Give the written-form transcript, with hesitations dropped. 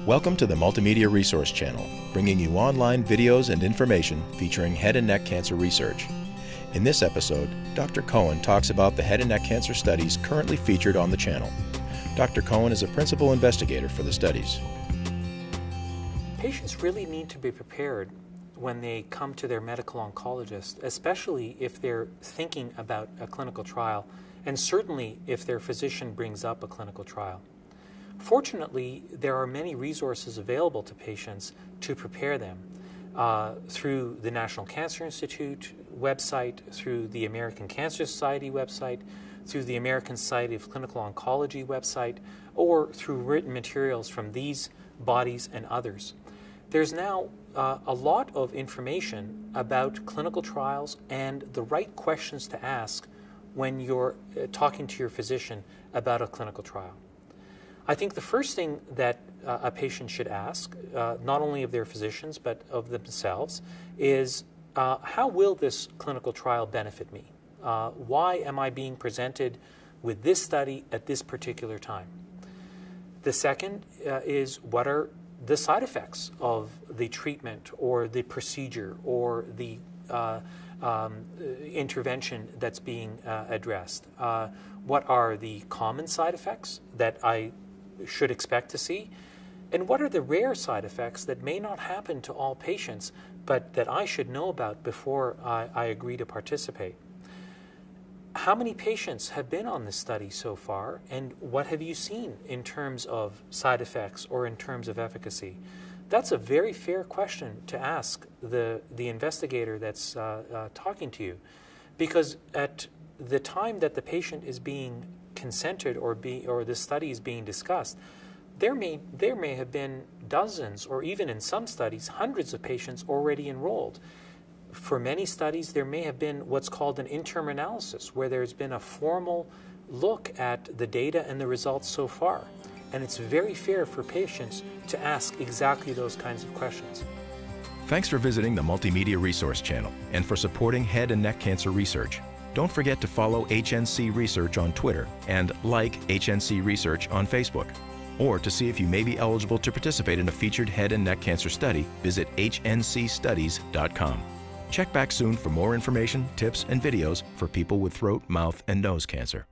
Welcome to the Multimedia Resource Channel, bringing you online videos and information featuring head and neck cancer research. In this episode, Dr. Cohen talks about the head and neck cancer studies currently featured on the channel. Dr. Cohen is a principal investigator for the studies. Patients really need to be prepared when they come to their medical oncologist, especially if they're thinking about a clinical trial, and certainly if their physician brings up a clinical trial. Fortunately, there are many resources available to patients to prepare them through the National Cancer Institute website, through the American Cancer Society website, through the American Society of Clinical Oncology website, or through written materials from these bodies and others. There's now a lot of information about clinical trials and the right questions to ask when you're talking to your physician about a clinical trial. I think the first thing that a patient should ask, not only of their physicians but of themselves, is how will this clinical trial benefit me? Why am I being presented with this study at this particular time? The second is, what are the side effects of the treatment or the procedure or the intervention that's being addressed? What are the common side effects that I should expect to see? And what are the rare side effects that may not happen to all patients, but that I should know about before I agree to participate? How many patients have been on this study so far, and what have you seen in terms of side effects or in terms of efficacy? That's a very fair question to ask the investigator that's talking to you, because at the time that the patient is being consented or the study is being discussed, there may have been dozens, or even in some studies, hundreds of patients already enrolled. For many studies, there may have been what's called an interim analysis, where there's been a formal look at the data and the results so far. And it's very fair for patients to ask exactly those kinds of questions. Thanks for visiting the Multimedia Resource Channel and for supporting head and neck cancer research. Don't forget to follow HNC Research on Twitter and like HNC Research on Facebook. Or to see if you may be eligible to participate in a featured head and neck cancer study, visit hncstudies.com. Check back soon for more information, tips, and videos for people with throat, mouth, and nose cancer.